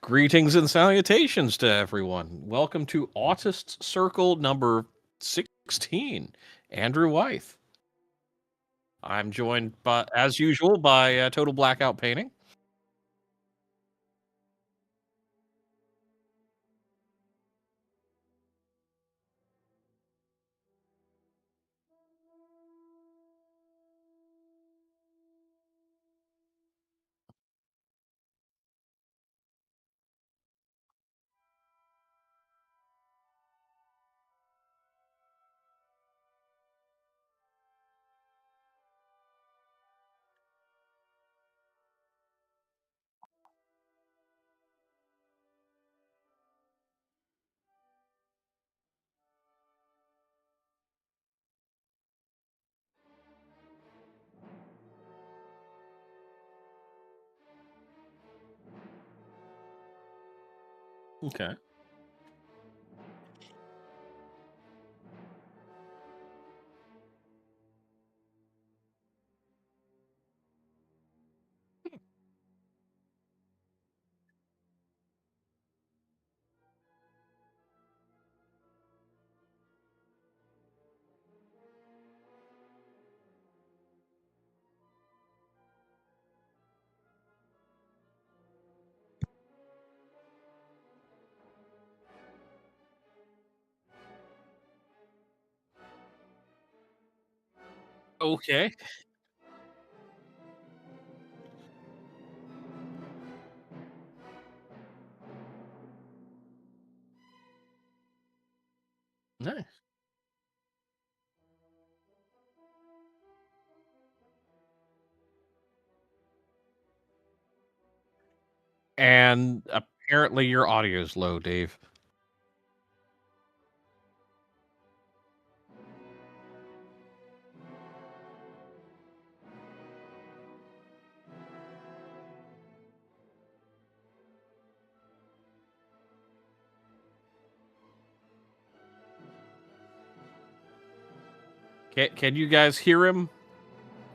Greetings and salutations to everyone. Welcome to Autist Circle number 16, Andrew Wyeth. I'm joined, as usual, by Total Blackout Painting. Okay. Okay. Nice. And apparently your audio's low, Dave. Can you guys hear him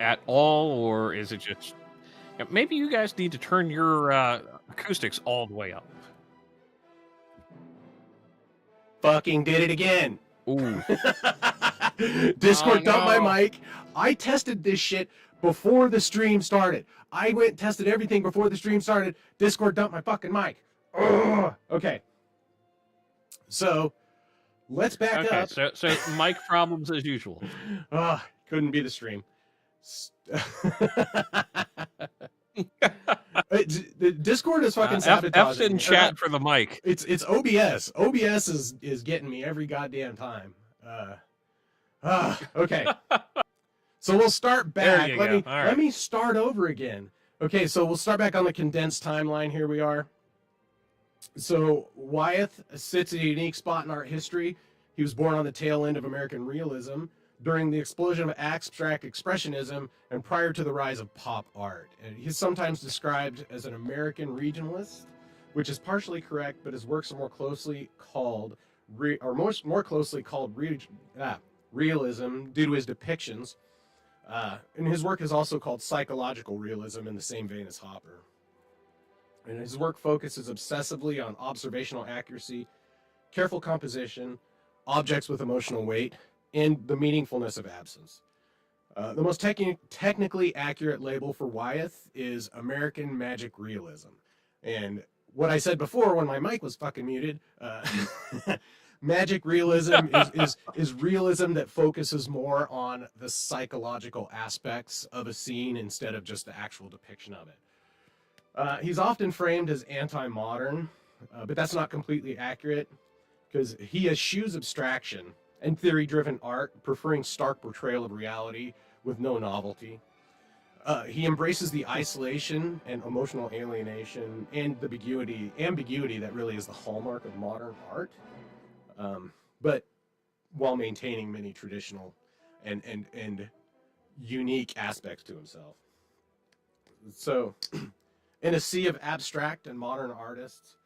at all, or is it just... Maybe you guys need to turn your acoustics all the way up. Fucking did it again. Ooh. Discord dumped my no. mic. I tested this shit before the stream started. I went and tested everything before the stream started. Discord dumped my fucking mic. Ugh. Okay. So, let's back up. So mic problems as usual. Couldn't be the stream. The Discord is fucking sabotaging. F's in chat for the mic. It's OBS. OBS is getting me every goddamn time. Okay. So we'll start back. Let me start over again. Okay, so we'll start back on the condensed timeline. Here we are. So Wyeth sits at a unique spot in art history. He was born on the tail end of American realism during the explosion of abstract expressionism and prior to the rise of pop art. And he's sometimes described as an American regionalist, which is partially correct, but his works are more closely called realism due to his depictions. And his work is also called psychological realism in the same vein as Hopper. And his work focuses obsessively on observational accuracy, careful composition, objects with emotional weight, and the meaningfulness of absence. The most technically accurate label for Wyeth is American Magic Realism. And what I said before when my mic was fucking muted, Magic Realism is realism that focuses more on the psychological aspects of a scene instead of just the actual depiction of it. He's often framed as anti-modern, but that's not completely accurate because he eschews abstraction and theory-driven art, preferring stark portrayal of reality with no novelty. He embraces the isolation and emotional alienation and the ambiguity that really is the hallmark of modern art, but while maintaining many traditional and unique aspects to himself. So, in a sea of abstract and modern artists,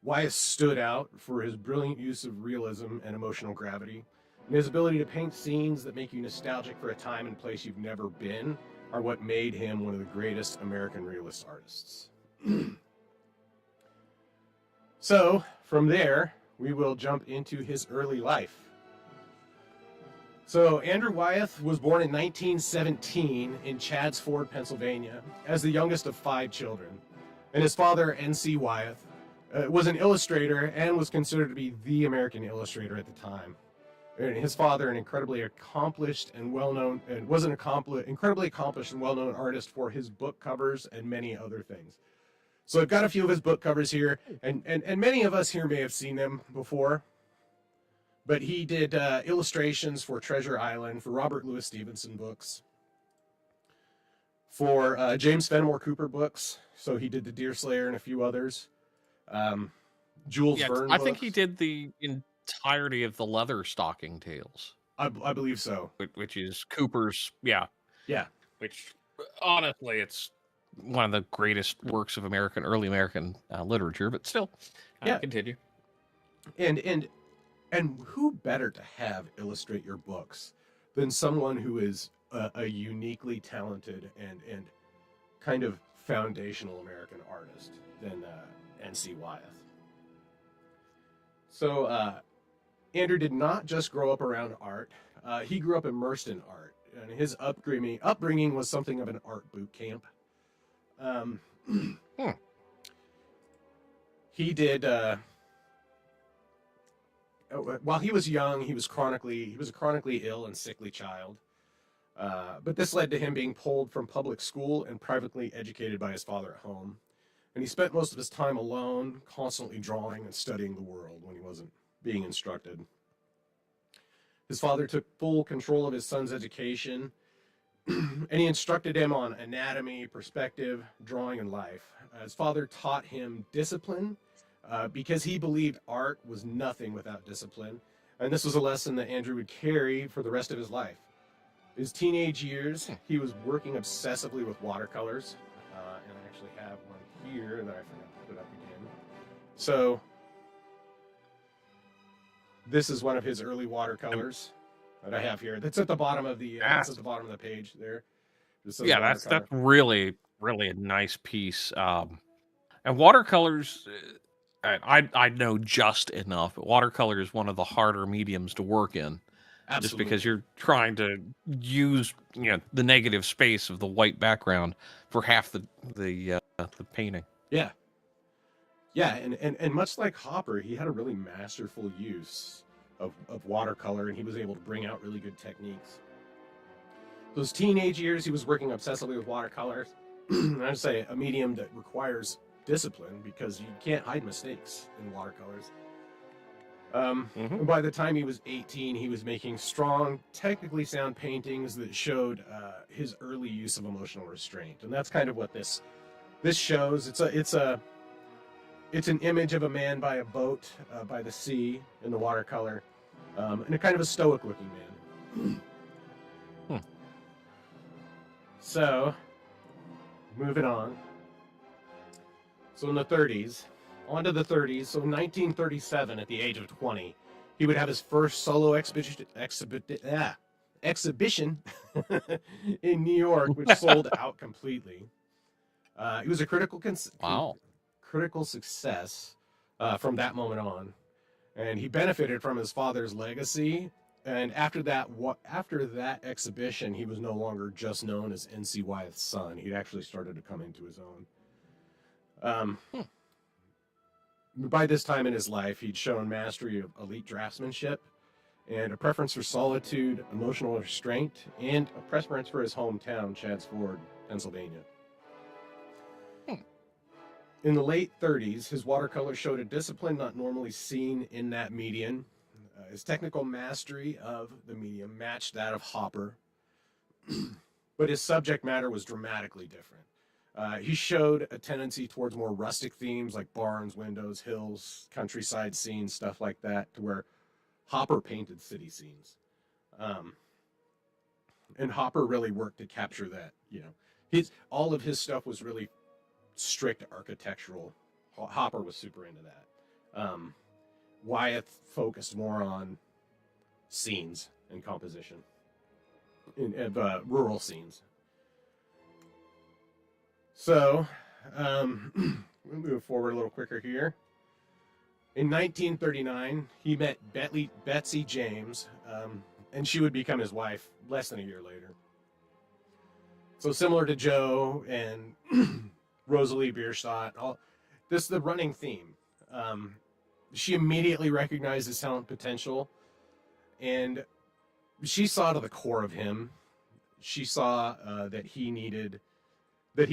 Wyeth stood out for his brilliant use of realism and emotional gravity, and his ability to paint scenes that make you nostalgic for a time and place you've never been are what made him one of the greatest American realist artists. So from there, we will jump into his early life. So Andrew Wyeth was born in 1917 in Chadds Ford, Pennsylvania, as the youngest of 5 children. And his father, N.C. Wyeth, was an illustrator and was considered to be the American illustrator at the time. And his father, an incredibly accomplished and well-known, and was an incredibly accomplished and well-known artist for his book covers and many other things. So I've got a few of his book covers here, and many of us here may have seen them before. But he did illustrations for Treasure Island, for Robert Louis Stevenson books, for James Fenimore Cooper books. So he did the Deerslayer and a few others. Jules Verne I books. think he did the entirety of the Leather Stocking Tales. I believe so. Which is Cooper's, yeah. Yeah. Which, honestly, it's one of the greatest works of early American literature, but still, continue. And who better to have illustrate your books than someone who is a uniquely talented and kind of foundational American artist than N.C. Wyeth. So Andrew did not just grow up around art. He grew up immersed in art. And his upbringing was something of an art boot camp. He did... while he was young, he was a chronically ill and sickly child. But this led to him being pulled from public school and privately educated by his father at home. And he spent most of his time alone, constantly drawing and studying the world when he wasn't being instructed. His father took full control of his son's education, and he instructed him on anatomy, perspective, drawing, and life. His father taught him discipline, because he believed art was nothing without discipline. And this was a lesson that Andrew would carry for the rest of his life. His teenage years, he was working obsessively with watercolors. And I actually have one here that I forgot to put up again. So this is one of his early watercolors that I have here. That's at the bottom of the page there. Yeah, that's really, really a nice piece. And watercolors... I know just enough. Watercolor is one of the harder mediums to work in. Absolutely. Just because you're trying to use the negative space of the white background for half the painting. Yeah. And much like Hopper, he had a really masterful use of watercolor, and he was able to bring out really good techniques. Those teenage years, he was working obsessively with watercolors. I'd say a medium that requires discipline, because you can't hide mistakes in watercolors. By the time he was 18, he was making strong, technically sound paintings that showed his early use of emotional restraint, and that's kind of what this shows. It's an image of a man by a boat by the sea in the watercolor, and a kind of a stoic-looking man. So, moving on. So in the 30s, on to the 30s, so in 1937, at the age of 20, he would have his first solo exhibition in New York, which sold out completely. It was a critical success from that moment on, and he benefited from his father's legacy. And after that exhibition, he was no longer just known as N.C. Wyeth's son. He'd actually started to come into his own. By this time in his life, he'd shown mastery of elite draftsmanship and a preference for solitude, emotional restraint, and a preference for his hometown, Chadds Ford, Pennsylvania. In the late 30s, his watercolor showed a discipline not normally seen in that medium. His technical mastery of the medium matched that of Hopper, but his subject matter was dramatically different. He showed a tendency towards more rustic themes like barns, windows, hills, countryside scenes, stuff like that, to where Hopper painted city scenes. And Hopper really worked to capture that. All of his stuff was really strict architectural. Hopper was super into that. Wyeth focused more on scenes and composition, rural scenes. So, we'll move forward a little quicker here. In 1939, he met Betsy James, and she would become his wife less than a year later. So similar to Joe and Rosalie Bierstadt, this is the running theme. She immediately recognized his talent potential, and she saw to the core of him. She saw that he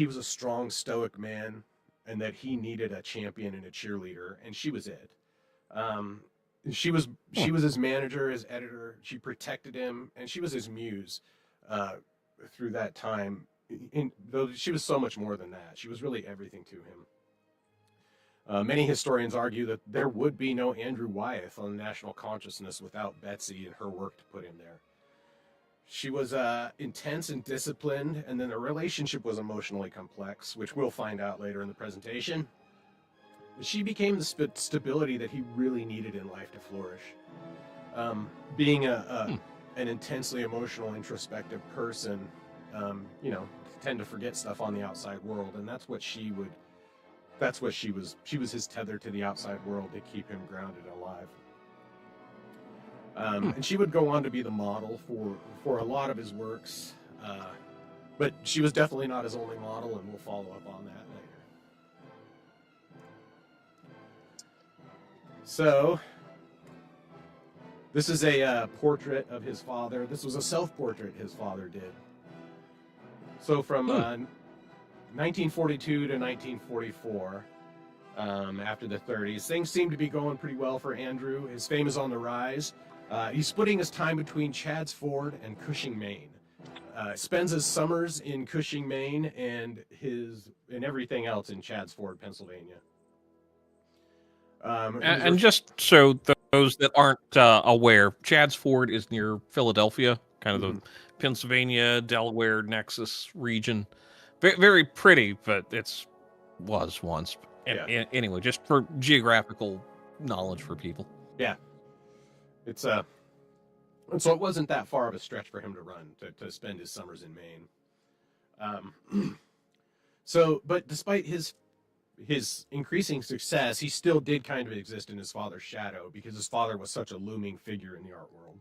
was a strong, stoic man, and that he needed a champion and a cheerleader, and she was it. She was his manager, his editor. She protected him, and she was his muse through that time. Though she was so much more than that. She was really everything to him. Many historians argue that there would be no Andrew Wyeth on national consciousness without Betsy and her work to put him there. She was intense and disciplined, and then the relationship was emotionally complex, which we'll find out later in the presentation. She became the stability that he really needed in life to flourish. Being an intensely emotional, introspective person, tend to forget stuff on the outside world, and that's what she was. She was his tether to the outside world to keep him grounded and alive. And she would go on to be the model for a lot of his works, but she was definitely not his only model, and we'll follow up on that later. So, this is a portrait of his father. This was a self-portrait his father did. So from 1942 to 1944, after the 30s, things seem to be going pretty well for Andrew. His fame is on the rise. He's splitting his time between Chadds Ford and Cushing, Maine. Spends his summers in Cushing, Maine, and everything else in Chadds Ford, Pennsylvania. And just so those that aren't aware, Chadds Ford is near Philadelphia, kind of the Pennsylvania, Delaware nexus region. Very pretty, but was once. Anyway, just for geographical knowledge for people. Yeah. And so it wasn't that far of a stretch for him to run to spend his summers in Maine. But despite his increasing success, he still did kind of exist in his father's shadow because his father was such a looming figure in the art world.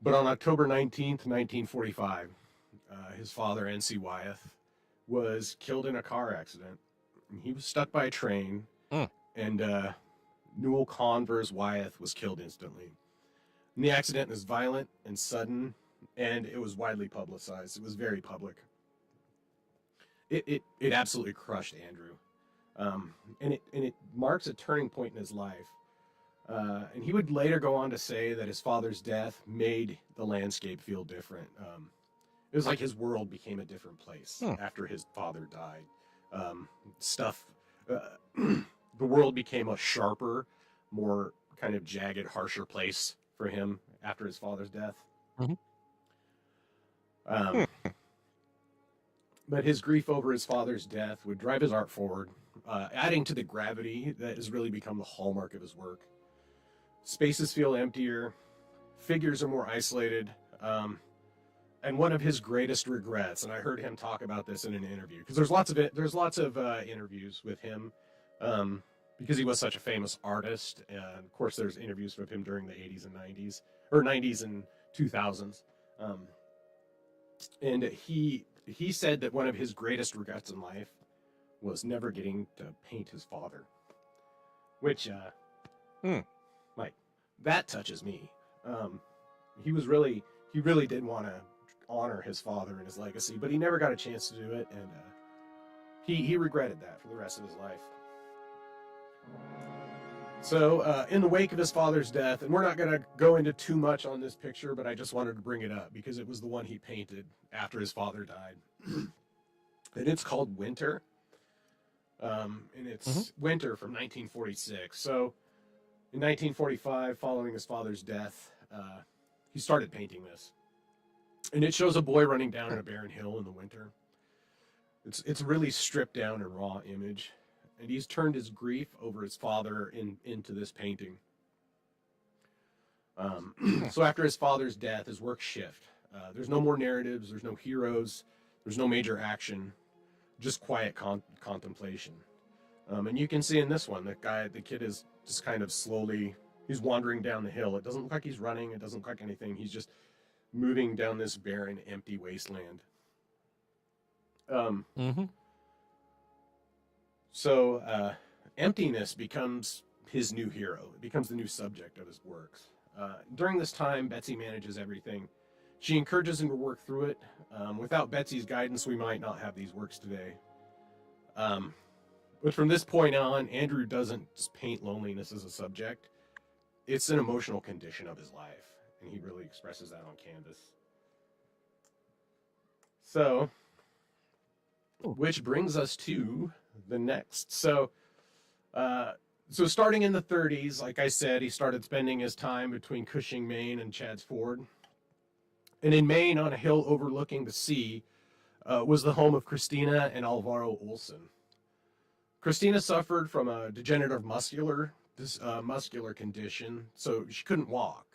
But on October 19th, 1945, his father, N.C. Wyeth, was killed in a car accident. He was struck by a train, and Newell Converse Wyeth was killed instantly. And the accident was violent and sudden, and it was widely publicized. It was very public. It absolutely crushed Andrew, and it marks a turning point in his life. And he would later go on to say that his father's death made the landscape feel different. It was like his world became a different place after his father died. The world became a sharper, more kind of jagged, harsher place for him after his father's death. But his grief over his father's death would drive his art forward, adding to the gravity that has really become the hallmark of his work. Spaces feel emptier, figures are more isolated, and one of his greatest regrets, and I heard him talk about this in an interview, because there's lots of interviews with him, because he was such a famous artist, and of course there's interviews with him during the 80s and 90s, or 90s and 2000s, and he said that one of his greatest regrets in life was never getting to paint his father, which, like, that touches me. He really did want to honor his father and his legacy, but he never got a chance to do it, and he regretted that for the rest of his life. So, in the wake of his father's death, and we're not going to go into too much on this picture, but I just wanted to bring it up because it was the one he painted after his father died. And it's called Winter. And it's Winter from 1946. So, in 1945, following his father's death, he started painting this. And it shows a boy running down a barren hill in the winter. It's a really stripped down and raw image. And he's turned his grief over his father into this painting. So after his father's death, his work shift. There's no more narratives, there's no heroes, there's no major action, just quiet contemplation. And you can see in this one, the kid is just kind of slowly, he's wandering down the hill. It doesn't look like he's running. It doesn't look like anything. He's just moving down this barren, empty wasteland. Mm-hmm. So emptiness becomes his new hero. It becomes the new subject of his works. During this time, Betsy manages everything. She encourages him to work through it. Without Betsy's guidance, we might not have these works today. But from this point on, Andrew doesn't just paint loneliness as a subject. It's an emotional condition of his life, and he really expresses that on canvas. So, which brings us to the next. So starting in the 30s, like I said, he started spending his time between Cushing, Maine and Chadds Ford. And in Maine, on a hill overlooking the sea, was the home of Christina and Alvaro Olson. Christina suffered from a degenerative muscular condition, so she couldn't walk.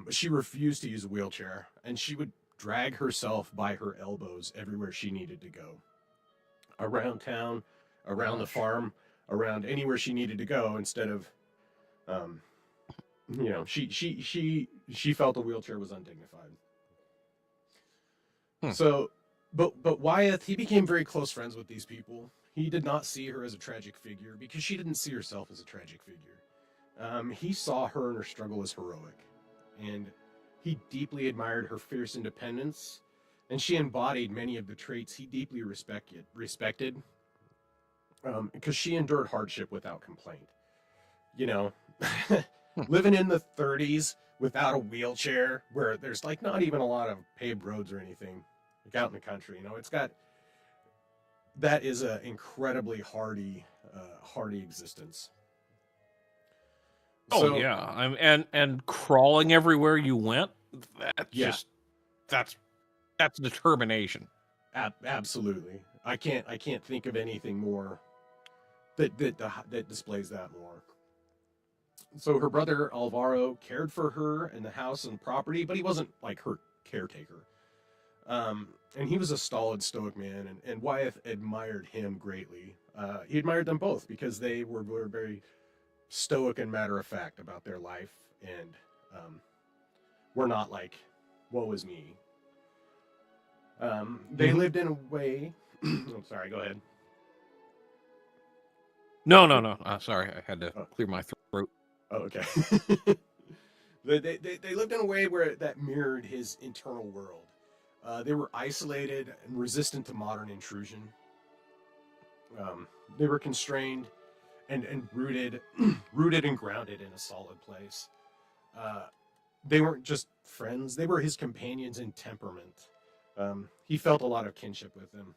But she refused to use a wheelchair, and she would drag herself by her elbows everywhere she needed to go. Around town, around the farm, around anywhere she needed to go, instead of, she felt a wheelchair was undignified. So, but Wyeth, he became very close friends with these people. He did not see her as a tragic figure because she didn't see herself as a tragic figure. He saw her and her struggle as heroic, and he deeply admired her fierce independence, and she embodied many of the traits he deeply respected, because she endured hardship without complaint. Living in the 30s without a wheelchair, where there's like not even a lot of paved roads or anything, like out in the country, that is an incredibly hardy existence. Oh, yeah. And crawling everywhere you went. That's determination. Absolutely. I can't think of anything more that displays that more. So her brother Alvaro cared for her and the house and property, but he wasn't like her caretaker. And he was a stolid, stoic man, and Wyeth admired him greatly. He admired them both because they were very stoic and matter-of-fact about their life, and were not like, woe is me. They lived in a way... I'm sorry, go ahead. No. Sorry, I had to clear my throat. Oh, okay. They lived in a way where that mirrored his internal world. They were isolated and resistant to modern intrusion. They were constrained and rooted and grounded in a solid place. They weren't just friends. They were his companions in temperament. He felt a lot of kinship with them.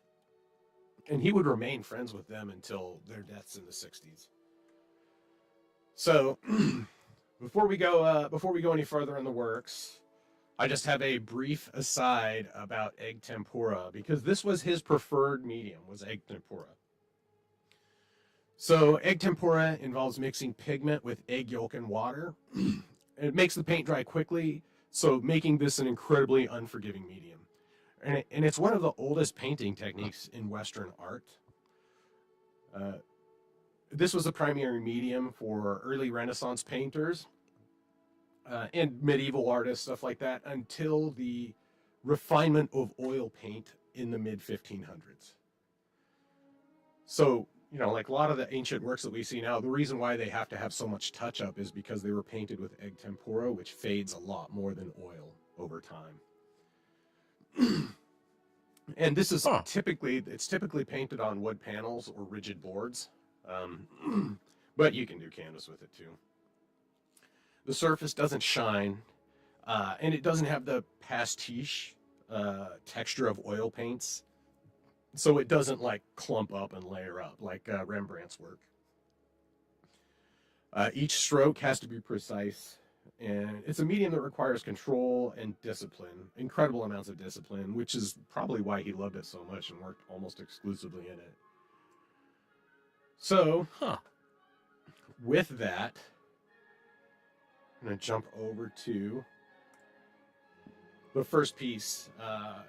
And he would remain friends with them until their deaths in the 60s. So, before we go any further in the works, I just have a brief aside about egg tempera, because this was his preferred medium, was egg tempera. So egg tempera involves mixing pigment with egg yolk and water. It makes the paint dry quickly, so making this an incredibly unforgiving medium. And it's one of the oldest painting techniques in Western art. This was the primary medium for early Renaissance painters and medieval artists, stuff like that, until the refinement of oil paint in the mid-1500s. So, like a lot of the ancient works that we see now, the reason why they have to have so much touch-up is because they were painted with egg tempera, which fades a lot more than oil over time. And this is typically painted on wood panels or rigid boards, but you can do canvas with it too. The surface doesn't shine, and it doesn't have the pastiche texture of oil paints, so it doesn't like clump up and layer up like Rembrandt's work. Each stroke has to be precise, and it's a medium that requires control and discipline, incredible amounts of discipline, which is probably why he loved it so much and worked almost exclusively in it. So, with that, I'm going to jump over to the first piece,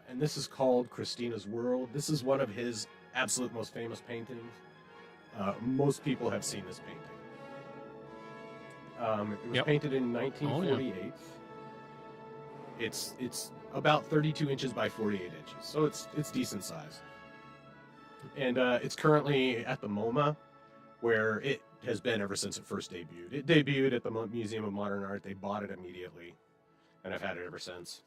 and this is called Christina's World. This is one of his absolute most famous paintings. Most people have seen this painting. It was Yep. painted in Oh, 1948. yeah. It's about 32 inches by 48 inches, so it's decent size. And it's currently at the MoMA, where it has been ever since it first debuted. It debuted at the Museum of Modern Art. They bought it immediately, and I've had it ever since.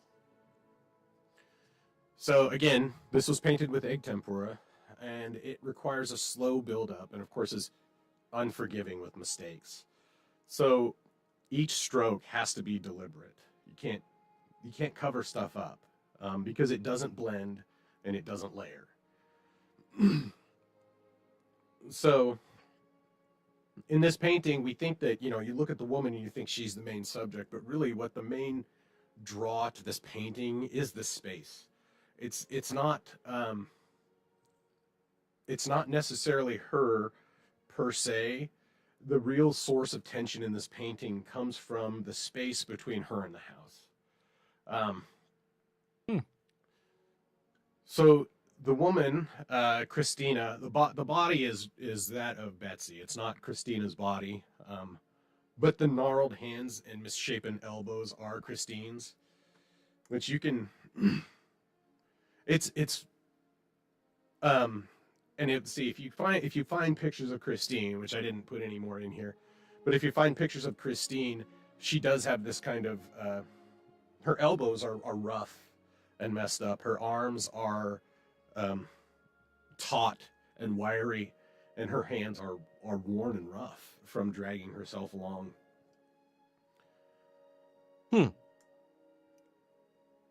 So again, this was painted with egg tempera, and it requires a slow build-up, and of course is unforgiving with mistakes. So each stroke has to be deliberate. You can't cover stuff up because it doesn't blend and it doesn't layer. So in this painting, we think that, you look at the woman and you think she's the main subject, but really what the main draw to this painting is the space. It's not necessarily her per se. The real source of tension in this painting comes from the space between her and the house. So the woman, Christina, the body is that of Betsy. It's not Christina's body, but the gnarled hands and misshapen elbows are Christine's, which you can. See if you find pictures of Christine, which I didn't put any more in here, but if you find pictures of Christine, she does have this kind of her elbows are rough and messed up. Her arms are taut and wiry, and her hands are worn and rough from dragging herself along.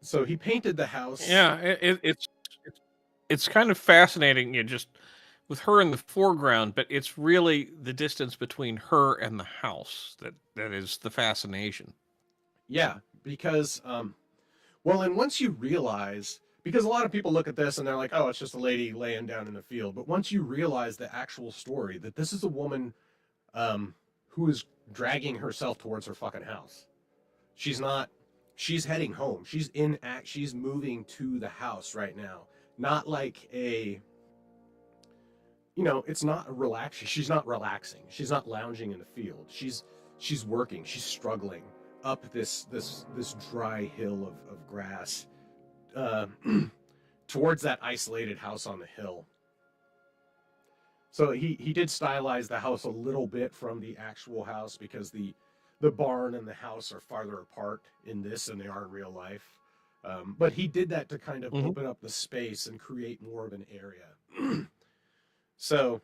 So he painted the house. Yeah, it's kind of fascinating, just with her in the foreground, but it's really the distance between her and the house that is the fascination. Yeah, because and once you realize, because a lot of people look at this and they're like, oh, it's just a lady laying down in the field. But once you realize the actual story, that this is a woman who is dragging herself towards her fucking house. She's heading home. She's moving to the house right now. Not like it's not a relax. She's not relaxing. She's not lounging in the field. She's working. She's struggling up this dry hill of grass towards that isolated house on the hill. So he did stylize the house a little bit from the actual house because the barn and the house are farther apart in this than they are in real life. But he did that to kind of open up the space and create more of an area. So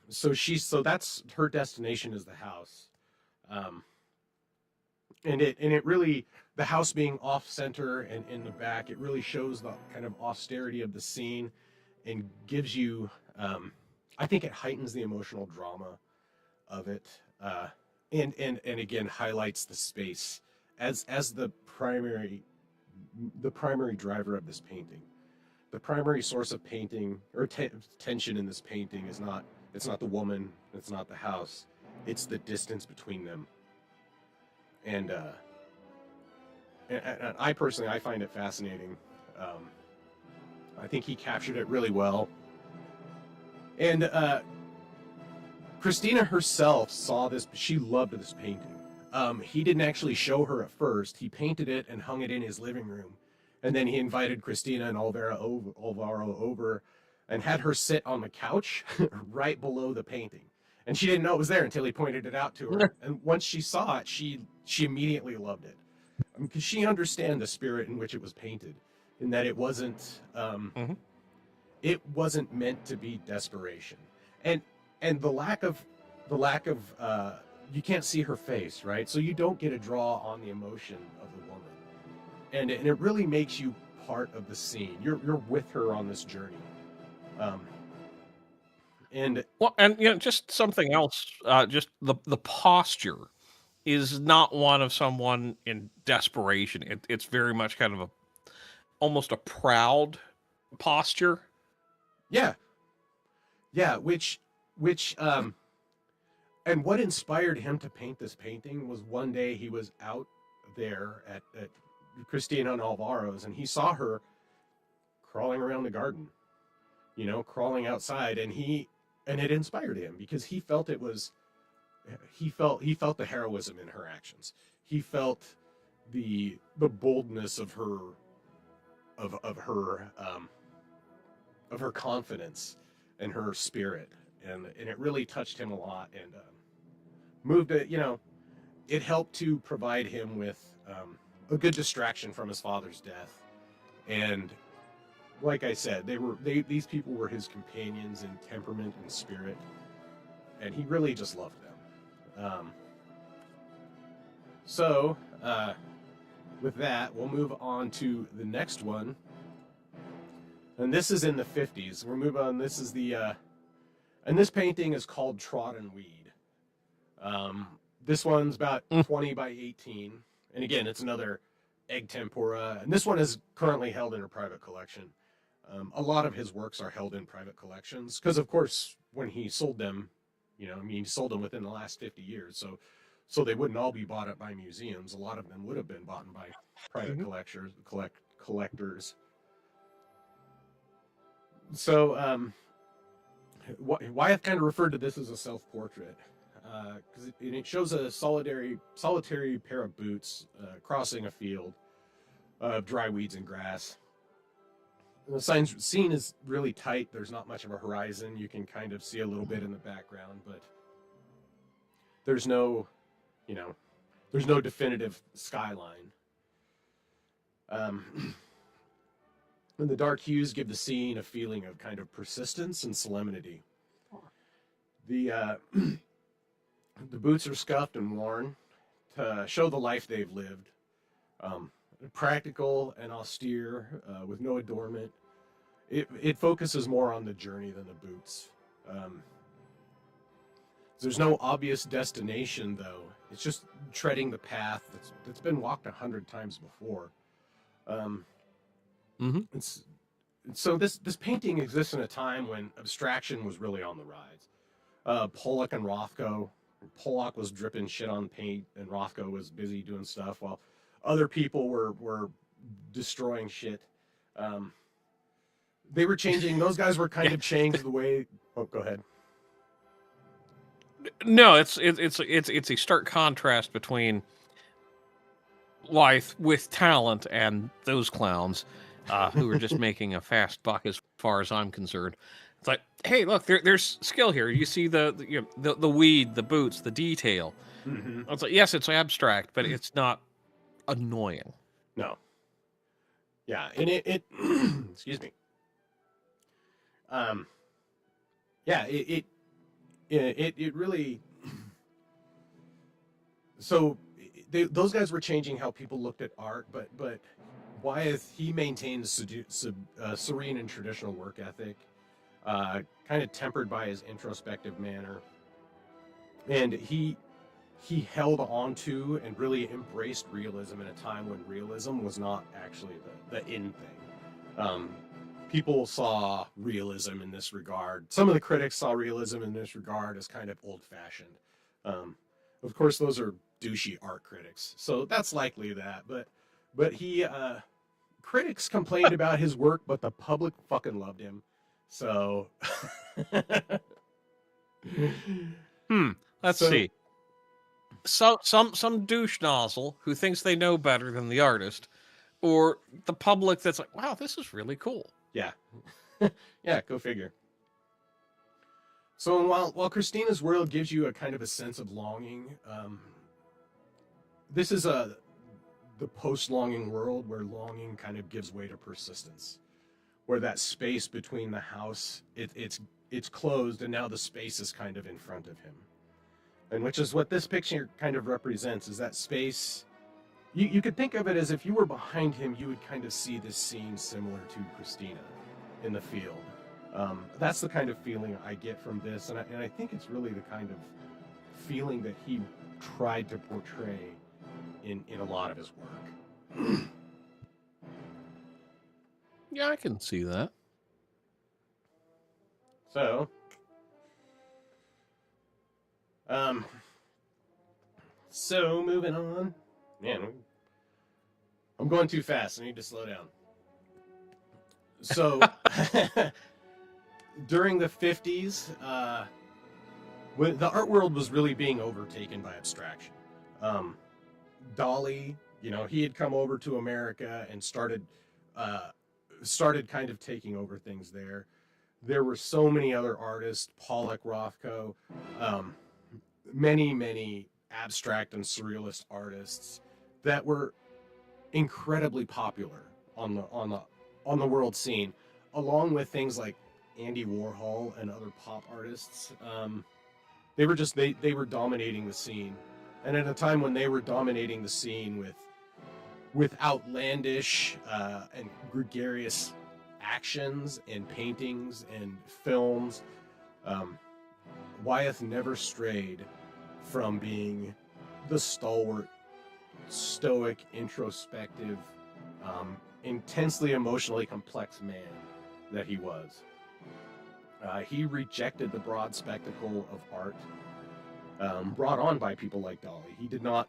that's her destination, is the house. And it really, the house being off center and in the back, it really shows the kind of austerity of the scene and gives you, I think it heightens the emotional drama of it. And again, highlights the space as the primary driver of this painting. The primary source of painting or tension in this painting it's not the woman, it's not the house, it's the distance between them. And I personally, I find it fascinating. I think he captured it really well. And Christina herself saw this. She loved this painting. He didn't actually show her at first. He painted it and hung it in his living room. And then he invited Christina and Alvaro over and had her sit on the couch right below the painting. And she didn't know it was there until he pointed it out to her. And once she saw it, she immediately loved it. Because she understands the spirit in which it was painted, in that it wasn't meant to be desperation. And the lack of you can't see her face, right? So you don't get a draw on the emotion of the woman. And it really makes you part of the scene. You're with her on this journey. And just something else, just the posture is not one of someone in desperation. It's very much kind of almost a proud posture. Yeah, which and what inspired him to paint this painting was one day he was out there at Christina and Alvaro's, and he saw her crawling around the garden, crawling outside, and he and it inspired him because he felt the heroism in her actions. He felt the boldness of her of her confidence and her spirit, and it really touched him a lot, and moved it. It helped to provide him with a good distraction from his father's death. And like I said, these people were his companions in temperament and spirit, and he really just loved them. So with that, we'll move on to the next one, and this is in the 50s. We'll move on. This is and this painting is called Trodden Weed. This one's about 20 by 18, and again, it's another egg tempera, and this one is currently held in a private collection. A lot of his works are held in private collections because, of course, when he sold them, he sold them within the last 50 years, so they wouldn't all be bought up by museums. A lot of them would have been bought by private collectors. So Wyeth kind of referred to this as a self-portrait because it shows a solitary pair of boots crossing a field of dry weeds and grass. And the scene is really tight. There's not much of a horizon. You can kind of see a little bit in the background, but there's no definitive skyline. And the dark hues give the scene a feeling of kind of persistence and solemnity. The boots are scuffed and worn to show the life they've lived. Practical and austere, with no adornment. It focuses more on the journey than the boots. There's no obvious destination, though. It's just treading the path that's been walked 100 times before. So this painting exists in a time when abstraction was really on the rise. Pollock and Rothko. Pollock was dripping shit on paint, and Rothko was busy doing stuff while other people were destroying shit. They were changing. Those guys were kind of changed the way. Oh, go ahead. No, it's a stark contrast between Wyeth with talent and those clowns who are just making a fast buck, as far as I'm concerned. It's like, hey, look, there's skill here. You see the weed, the boots, the detail. Mm-hmm. It's like, yes, it's abstract, but it's not annoying. No. Yeah, and it excuse me. Yeah, it really. So those guys were changing how people looked at art, but Wyeth, he maintained a serene and traditional work ethic, kind of tempered by his introspective manner, and he held on to and really embraced realism in a time when realism was not actually the in thing. People saw realism in this regard. Some of the critics saw realism in this regard as kind of old-fashioned. Of course, those are douchey art critics, so that's likely that. But he critics complained about his work, but the public fucking loved him. So Let's see. So some douche nozzle who thinks they know better than the artist, or the public that's like, wow, this is really cool. Yeah. Yeah, go figure. So while Christina's world gives you a kind of a sense of longing, this is the post-longing world where longing kind of gives way to persistence, where that space between the house, it's closed, and now the space is kind of in front of him. And which is what this picture kind of represents, is that space. You could think of it as if you were behind him, you would kind of see this scene similar to Christina in the field. That's the kind of feeling I get from this, and I think it's really the kind of feeling that he tried to portray in a lot of his work. Yeah, I can see that. So, moving on. Man, I'm going too fast. I need to slow down. So, during the 50s, when the art world was really being overtaken by abstraction. Dali, he had come over to America and started kind of taking over things there. There were so many other artists, Pollock, Rothko, many abstract and surrealist artists that were incredibly popular on the world scene, along with things like Andy Warhol and other pop artists. They were dominating the scene, and at a time when they were dominating the scene with outlandish and gregarious actions and paintings and films, Wyeth never strayed from being the stalwart, stoic, introspective, intensely emotionally complex man that he was. He rejected the broad spectacle of art brought on by people like Dali. He did not.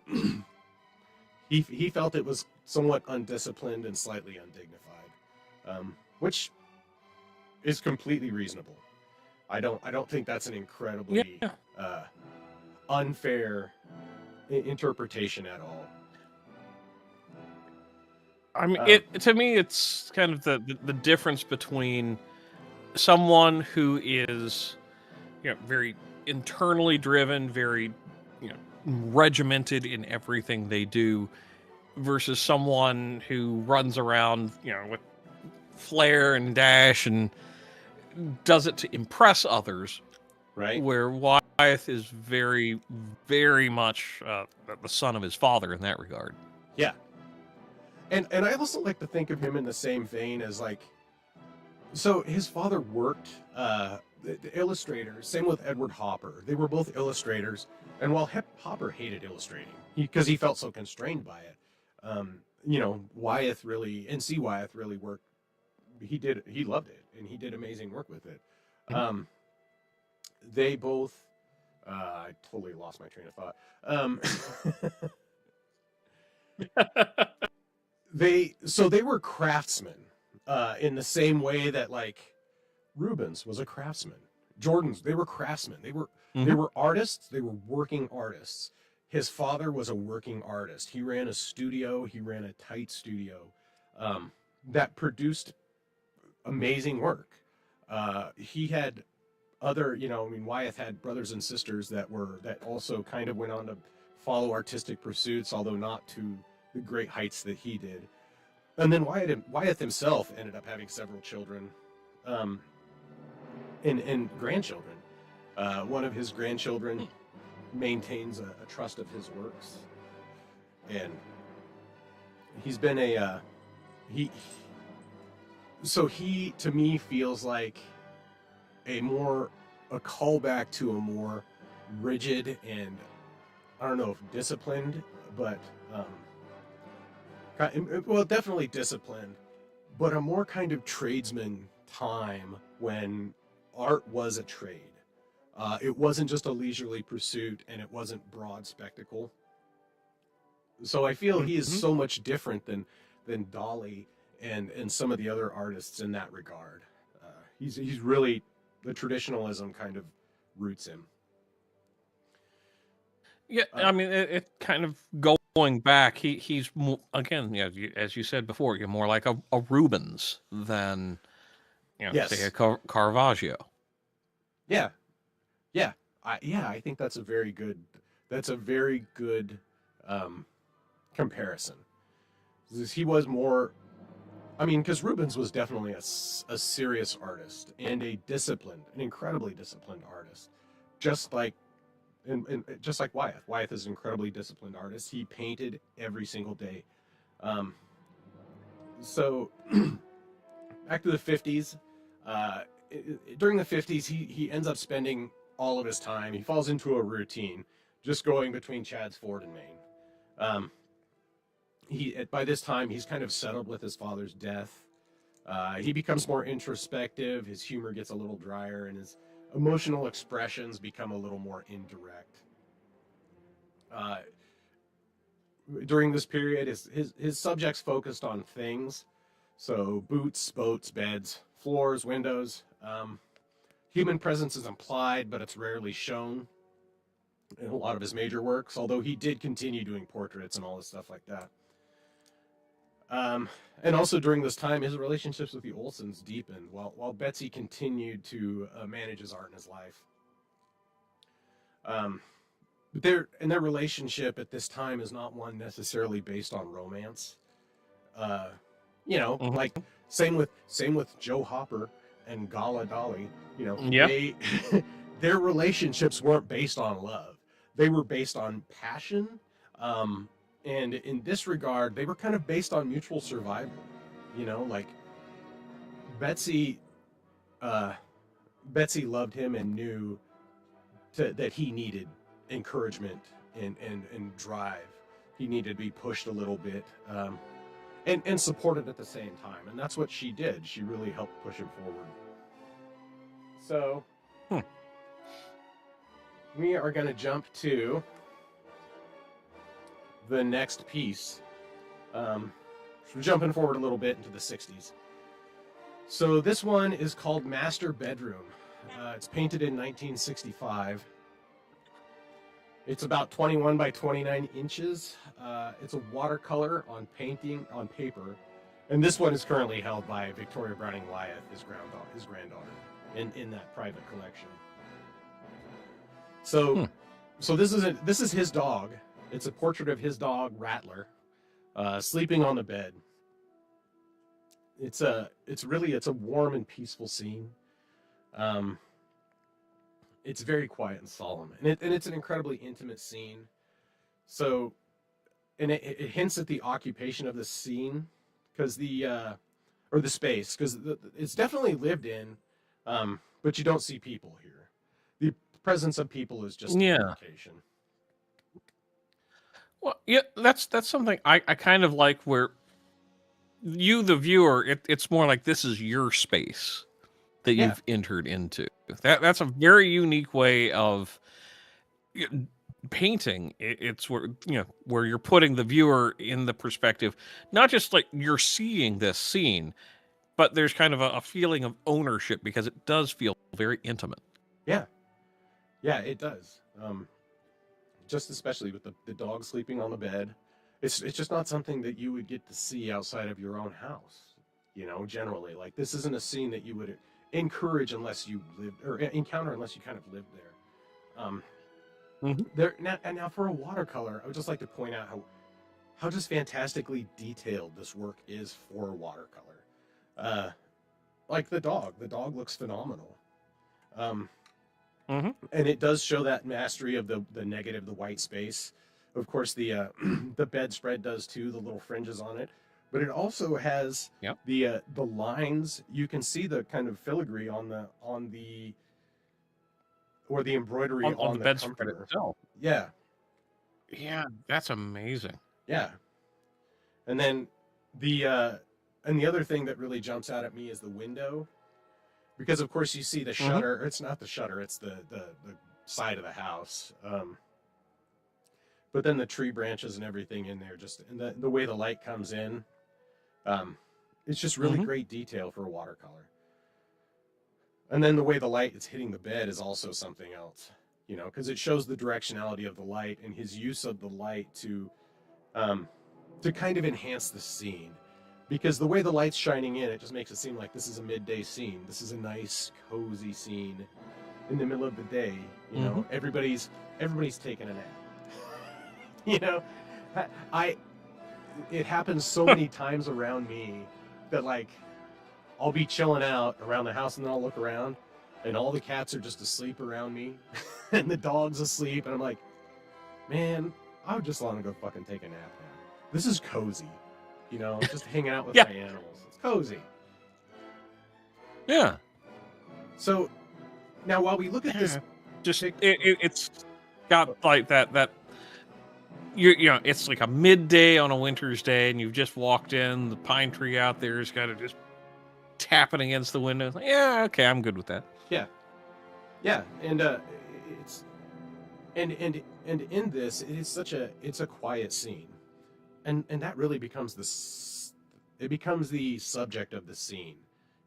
He felt it was somewhat undisciplined and slightly undignified, which is completely reasonable. I don't think that's an incredibly unfair interpretation at all. I mean, to me, it's kind of the difference between someone who is, very internally driven, very, regimented in everything they do, versus someone who runs around, with flair and dash and does it to impress others. Right. Where Wyeth is very, very much the son of his father in that regard. Yeah. And I also like to think of him in the same vein as so his father worked the illustrators, same with Edward Hopper. They were both illustrators, and while Hopper hated illustrating because he felt so constrained by it, Wyeth really worked. He loved it, and he did amazing work with it. They both, I totally lost my train of thought. They were craftsmen in the same way that Rubens was a craftsman. Jordan's, they were craftsmen. They were artists. They were working artists. His father was a working artist. He ran a studio. He ran a tight studio that produced amazing work. He had other, Wyeth had brothers and sisters that also kind of went on to follow artistic pursuits, although not to the great heights that he did. And then Wyeth himself ended up having several children, and grandchildren. One of his grandchildren maintains a trust of his works, and he's been he to me feels like a callback to a more rigid and, I don't know if disciplined, but definitely disciplined, but a more kind of tradesman time when art was a trade. It wasn't just a leisurely pursuit, and it wasn't broad spectacle. So I feel he is so much different than Dali and some of the other artists in that regard. He's really, the traditionalism kind of roots him. Yeah, I mean, it kind of going back. He's again, as you said before, you're more like a Rubens than say a Caravaggio. Yeah. I think that's a very good comparison. He was more, because Rubens was definitely a serious artist and an incredibly disciplined artist, just like Wyeth. Wyeth is an incredibly disciplined artist. He painted every single day. So back to the 50s. During the 50s, he ends up spending all of his time. He falls into a routine, just going between Chad's Ford and Maine. By this time, he's kind of settled with his father's death. He becomes more introspective. His humor gets a little drier, and his emotional expressions become a little more indirect. During this period, his subjects focused on things, so boots, boats, beds, floors, windows. Human presence is implied, but it's rarely shown in a lot of his major works, although he did continue doing portraits and all this stuff like that. And also during this time, his relationships with the Olsons deepened while Betsy continued to manage his art in his life. But their relationship at this time is not one necessarily based on romance. Like same with Joe Hopper and Gala Dolly. They their relationships weren't based on love. They were based on passion. And in this regard, they were kind of based on mutual survival. Like Betsy loved him and knew that he needed encouragement and drive. He needed to be pushed a little bit and supported at the same time. And that's what she did. She really helped push him forward. So we are going to jump to the next piece. So we're jumping forward a little bit into the 60s. So this one is called Master Bedroom. It's painted in 1965. It's about 21 by 29 inches. It's a watercolor on paper. And this one is currently held by Victoria Browning Wyeth, his granddaughter, in that private collection. So this is his dog. It's a portrait of his dog, Rattler, sleeping on the bed. It's a warm and peaceful scene. It's very quiet and solemn, and it's an incredibly intimate scene. So, and it hints at the occupation of the scene, because the space, because it's definitely lived in, but you don't see people here. The presence of people is just an indication. Well, yeah, that's something I kind of like, where you, the viewer, it's more like this is your space that you've entered into. That's a very unique way of painting. It's where you're putting the viewer in the perspective, not just like you're seeing this scene, but there's kind of a feeling of ownership, because it does feel very intimate. Yeah, it does. Just especially with the dog sleeping on the bed. It's just not something that you would get to see outside of your own house. Generally, like, this isn't a scene that you would encourage unless you lived, or encounter unless you kind of lived there. Now for a watercolor, I would just like to point out how just fantastically detailed this work is for a watercolor. Like the dog looks phenomenal. And it does show that mastery of the negative, the white space. Of course, the bedspread does too, the little fringes on it. But it also has the lines. You can see the kind of filigree on the embroidery on the bedspread itself. Yeah, that's amazing. Yeah, and then the other thing that really jumps out at me is the window, because of course you see the shutter. It's not the shutter; it's the side of the house. But then the tree branches and everything in there, and the way the light comes in. It's just really great detail for a watercolor. And then the way the light is hitting the bed is also something else, because it shows the directionality of the light and his use of the light to kind of enhance the scene. Because the way the light's shining in, it just makes it seem like this is a midday scene. This is a nice, cozy scene in the middle of the day. Everybody's taking a nap. It happens so many times around me that, like, I'll be chilling out around the house and then I'll look around and all the cats are just asleep around me and the dog's asleep, and I'm like, man, I would just want to go fucking take a nap now. This is cozy, just hanging out with my animals. It's cozy. Yeah. So now while we look at this, it's got like that. It's like a midday on a winter's day, and you've just walked in. The pine tree out there is kind of just tapping against the window. Like, yeah, okay, I'm good with that. Yeah, and it's and in this, it's a quiet scene, and that really becomes the subject of the scene,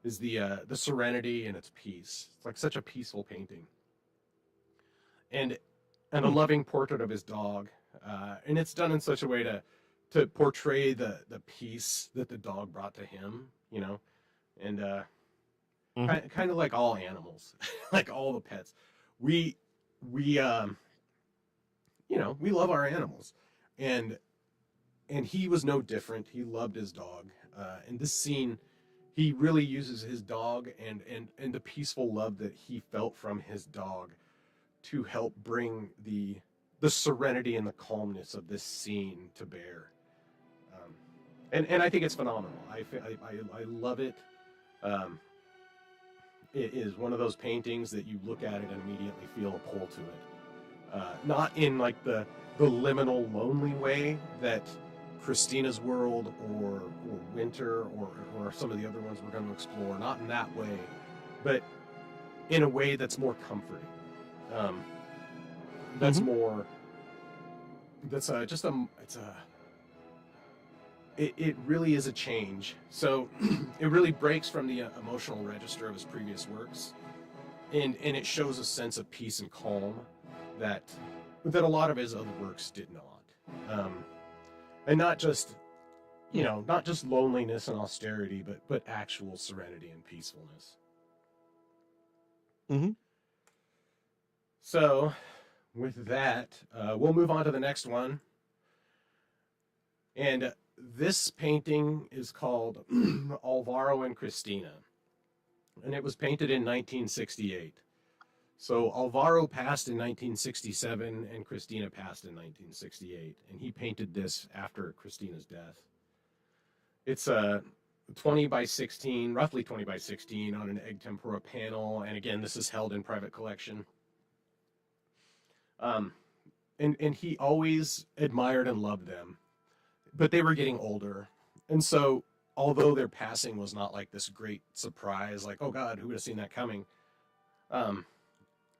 is the serenity and its peace. It's like such a peaceful painting, and a loving portrait of his dog, and it's done in such a way to portray the peace that the dog brought to him, you know, and kind of like all animals, like all the pets, we you know, we love our animals, and he was no different. He loved his dog. In this scene, he really uses his dog and the peaceful love that he felt from his dog to help bring the serenity and the calmness of this scene to bear. And I think it's phenomenal. I love it. It is one of those paintings that you look at it and immediately feel a pull to it. Not in like the liminal, lonely way that Christina's World or Winter or some of the other ones we're going to explore. Not in that way, but in a way that's more comforting. That's more. That's just a. It's a. It really is a change. So it really breaks from the emotional register of his previous works, and it shows a sense of peace and calm that a lot of his other works did not. And not just, you know, not just loneliness and austerity, but actual serenity and peacefulness. So, with that, we'll move on to the next one. And this painting is called Alvaro and Christina. And it was painted in 1968. So Alvaro passed in 1967 and Christina passed in 1968. And he painted this after Christina's death. It's a 20 by 16, roughly 20 by 16 on an egg tempera panel. And again, this is held in private collection. And he always admired and loved them, but they were getting older. And so, although their passing was not like this great surprise, like, oh God, who would have seen that coming?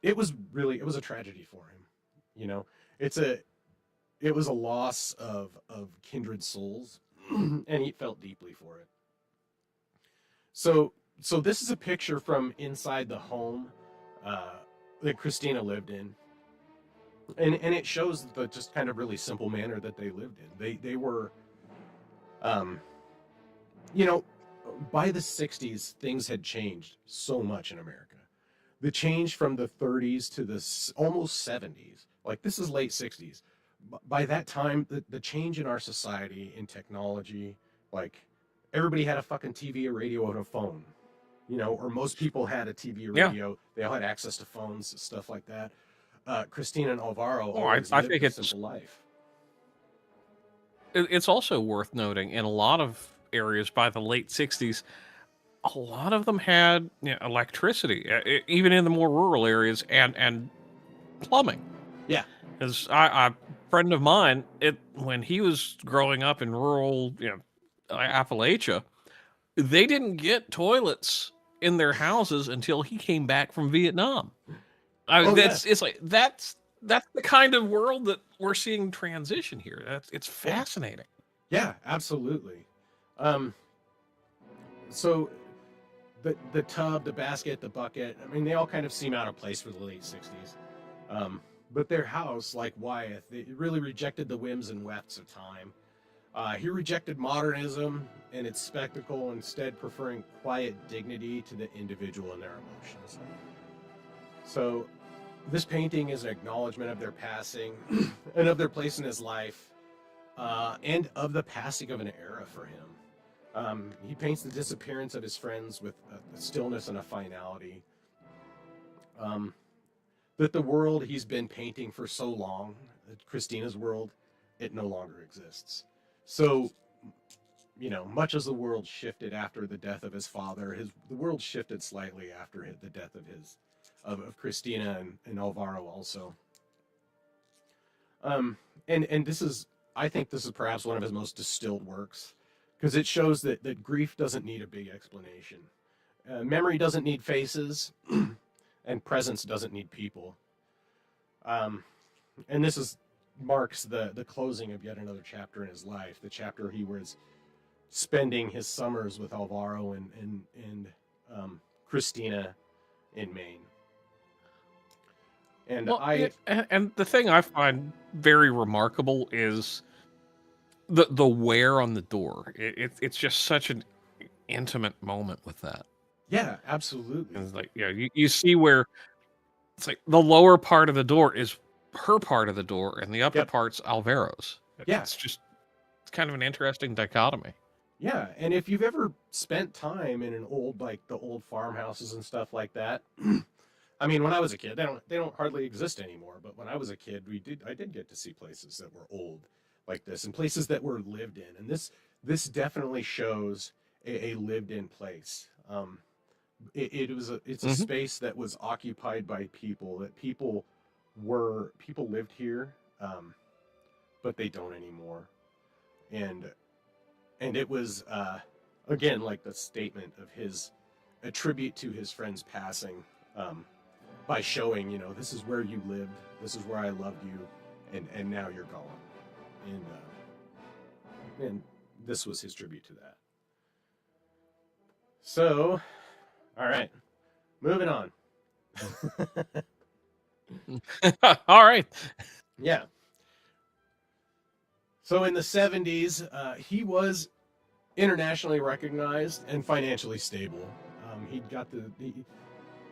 It was a tragedy for him. You know, it was a loss of kindred souls, and he felt deeply for it. So this is a picture from inside the home that Christina lived in. And it shows the just kind of really simple manner that they lived in. They were, you know, by the 60s, things had changed so much in America. The change from the 30s to the almost 70s, like this is late 60s. By that time, the change in our society, in technology, like everybody had a fucking TV, a radio, and a phone, you know, or most people had a TV or radio. Yeah. They all had access to phones, stuff like that. Christina and Alvaro always lived a simple life. It's also worth noting in a lot of areas by the late 60s, a lot of them had electricity, even in the more rural areas, and plumbing. Yeah. As a friend of mine, when he was growing up in rural Appalachia, they didn't get toilets in their houses until he came back from Vietnam. It's like that's the kind of world that we're seeing transition here. It's fascinating. Yeah, absolutely. So the tub, the basket, the bucket, I mean, they all kind of seem out of place for the late 60s. But their house, like Wyeth, it really rejected the whims and wefts of time. He rejected modernism and its spectacle, instead preferring quiet dignity to the individual and their emotions. So this painting is an acknowledgement of their passing and of their place in his life, and of the passing of an era for him. He paints the disappearance of his friends with a stillness and a finality. That the world he's been painting for so long, Christina's world, it no longer exists. So, you know, much as the world shifted after the death of his father, the world shifted slightly after the death of Christina and Alvaro also. And this is, I think this is perhaps one of his most distilled works, because it shows that grief doesn't need a big explanation. Memory doesn't need faces, and presence doesn't need people. And this marks the closing of yet another chapter in his life, the chapter he was spending his summers with Alvaro and Christina in Maine. And Well, and the thing I find very remarkable is the wear on the door. It's just such an intimate moment with that. Yeah, absolutely. It's like, yeah, you see where it's like the lower part of the door is her part of the door, and the upper part's Alvaro's. Yeah. It's kind of an interesting dichotomy. Yeah, and if you've ever spent time in an old, like the old farmhouses and stuff like that, I mean, when I was a kid, they don't hardly exist anymore. But when I was a kid, I did get to see places that were old like this, and places that were lived in. And this definitely shows a lived in place. It's a space that was occupied by people, that people lived here, but they don't anymore. And it was again, like the statement of a tribute to his friend's passing, by showing, this is where you lived, this is where I loved you, and now you're gone. And this was his tribute to that. So, all right, moving on. All right. Yeah. So in the 70s, he was internationally recognized and financially stable.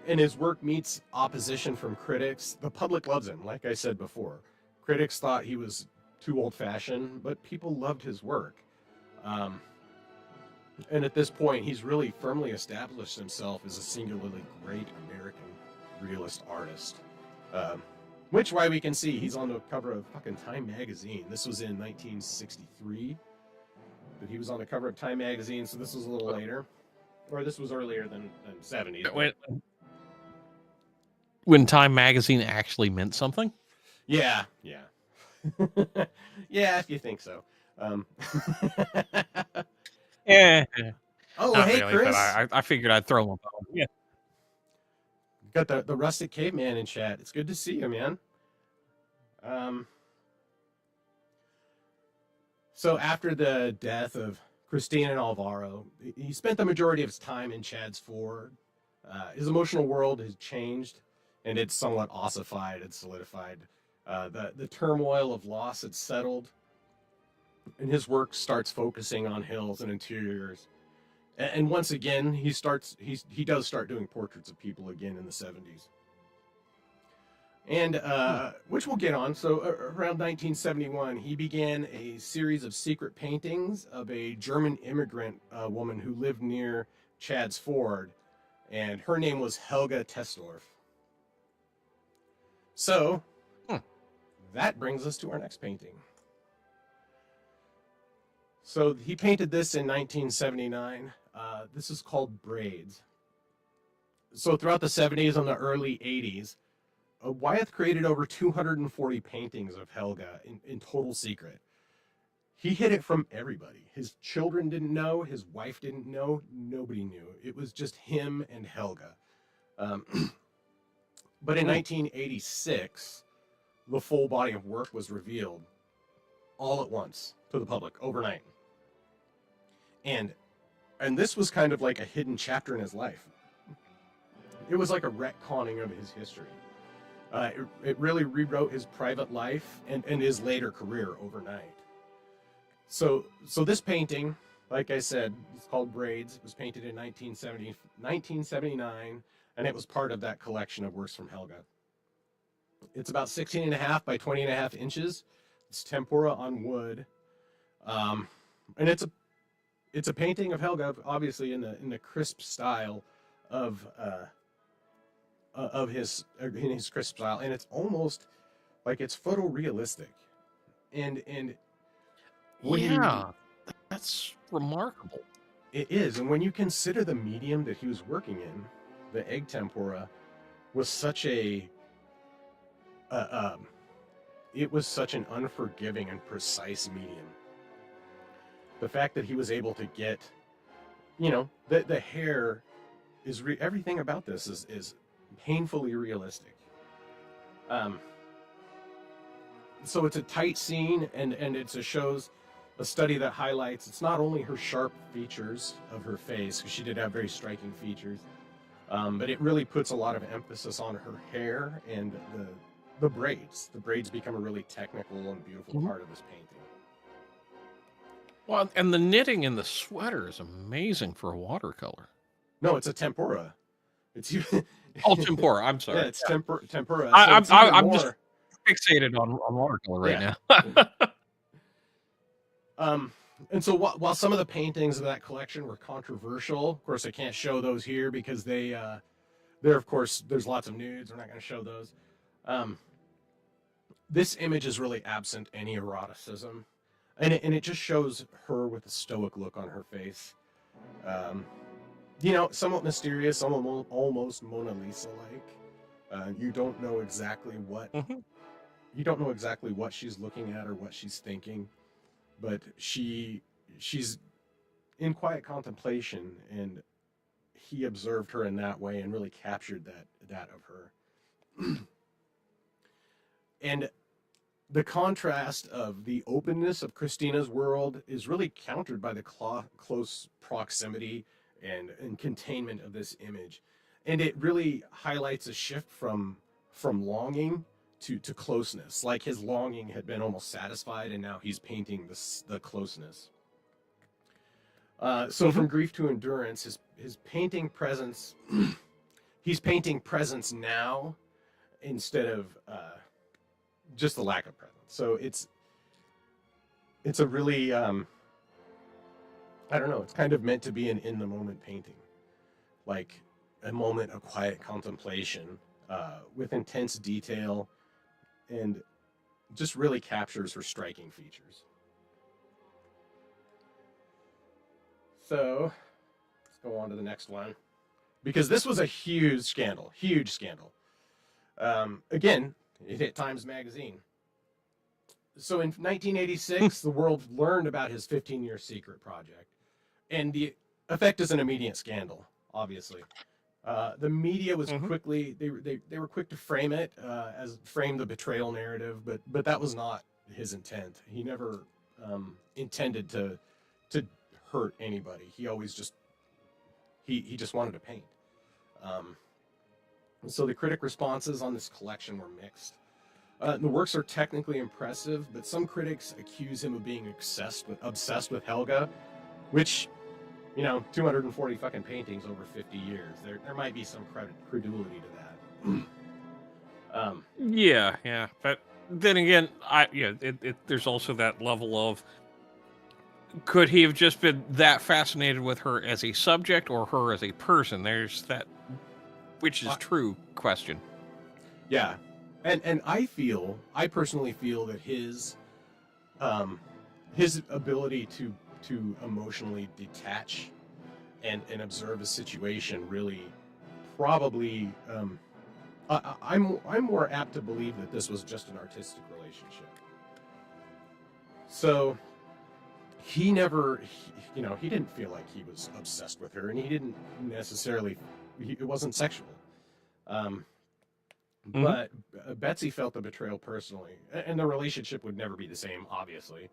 And his work meets opposition from critics. The public loves him, like I said before. Critics thought he was too old-fashioned, but people loved his work. And at this point, he's really firmly established himself as a singularly great American realist artist. Which why we can see he's on the cover of fucking Time magazine. This was in 1963. But he was on the cover of Time magazine, so this was a little later. Or this was earlier than 70s. When Time magazine actually meant something? Yeah. Yeah, if you think so. Yeah. Oh, Not hey, really, Chris. but I figured I'd throw him a bone. Yeah. Got the rustic caveman in chat. It's good to see you, man. So after the death of Christina and Alvaro, he spent the majority of his time in Chad's Ford. His emotional world has changed, and it's somewhat ossified and solidified. The turmoil of loss had settled, and his work starts focusing on hills and interiors. And once again, he does start doing portraits of people again in the 70s. And which we'll get on. So around 1971, he began a series of secret paintings of a German immigrant woman who lived near Chad's Ford, and her name was Helga Pictures. So that brings us to our next painting. So he painted this in 1979. This is called Braids. So throughout the 70s and the early 80s, Wyeth created over 240 paintings of Helga in total secret. He hid it from everybody. His children didn't know. His wife didn't know. Nobody knew. It was just him and Helga. But in 1986, the full body of work was revealed all at once to the public overnight. And this was kind of like a hidden chapter in his life. It was like a retconning of his history. It really rewrote his private life and his later career overnight. So this painting, like I said, it's called Braids. It was painted in 1979, and it was part of that collection of works from Helga. It's about 16.5 by 20.5 inches. It's tempera on wood, and it's a painting of Helga, obviously in the crisp style of his crisp style, and it's almost like it's photorealistic, and that's remarkable. It is, and when you consider the medium that he was working in, the egg tempera was such it was such an unforgiving and precise medium. The fact that he was able to get, the hair is everything about this is painfully realistic. So it's a tight scene, and it shows a study that highlights it's not only her sharp features of her face, because she did have very striking features, but it really puts a lot of emphasis on her hair and the braids. The braids become a really technical and beautiful part of this painting. Well, and the knitting in the sweater is amazing for a watercolor. No, it's a tempura. It's Oh, tempura. I'm sorry. Yeah, it's tempura. I'm more... just fixated on watercolor right now. And so while some of the paintings of that collection were controversial, of course I can't show those here because they're, of course, there's lots of nudes. We're not going to show those. This image is really absent any eroticism, and it just shows her with a stoic look on her face. You know, somewhat mysterious, almost Mona Lisa-like. You don't know exactly what she's looking at or what she's thinking, but she's in quiet contemplation, and he observed her in that way and really captured that of her. And the contrast of the openness of Christina's world is really countered by the close proximity and containment of this image. And it really highlights a shift from longing to closeness. Like his longing had been almost satisfied, and now he's painting the closeness. So from grief to endurance, his painting presence, he's painting presence now instead of just the lack of presence. So it's a really, I don't know, it's kind of meant to be an in the moment painting, like a moment of quiet contemplation with intense detail, and just really captures her striking features. So let's go on to the next one, because this was a huge scandal. Again, it hit Times Magazine. So in 1986, the world learned about his 15-year secret project, and the effect is an immediate scandal, obviously. The media was quickly, they were quick to frame it, frame the betrayal narrative, but that was not his intent. He never intended to hurt anybody. He always just, he just wanted to paint. So the critic responses on this collection were mixed. The works are technically impressive, but some critics accuse him of being obsessed with Helga, which, 240 fucking paintings over 50 years. There might be some credulity to that. Yeah. But then again, there's also that level of, could he have just been that fascinated with her as a subject or her as a person? There's that, which is true question. Yeah. And I personally feel that his ability to emotionally detach and observe a situation really probably, I'm more apt to believe that this was just an artistic relationship. So he never, he didn't feel like he was obsessed with her, and he didn't necessarily, it wasn't sexual. But Betsy felt the betrayal personally, and the relationship would never be the same, obviously.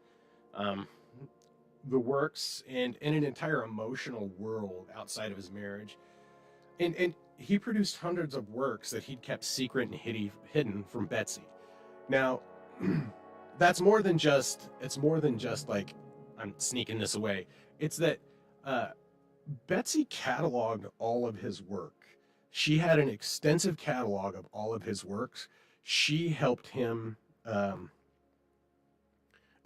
The works and an entire emotional world outside of his marriage. And he produced hundreds of works that he'd kept secret and hidden from Betsy. Now, it's more than just like, I'm sneaking this away. It's that Betsy cataloged all of his work. She had an extensive catalog of all of his works. She helped him, and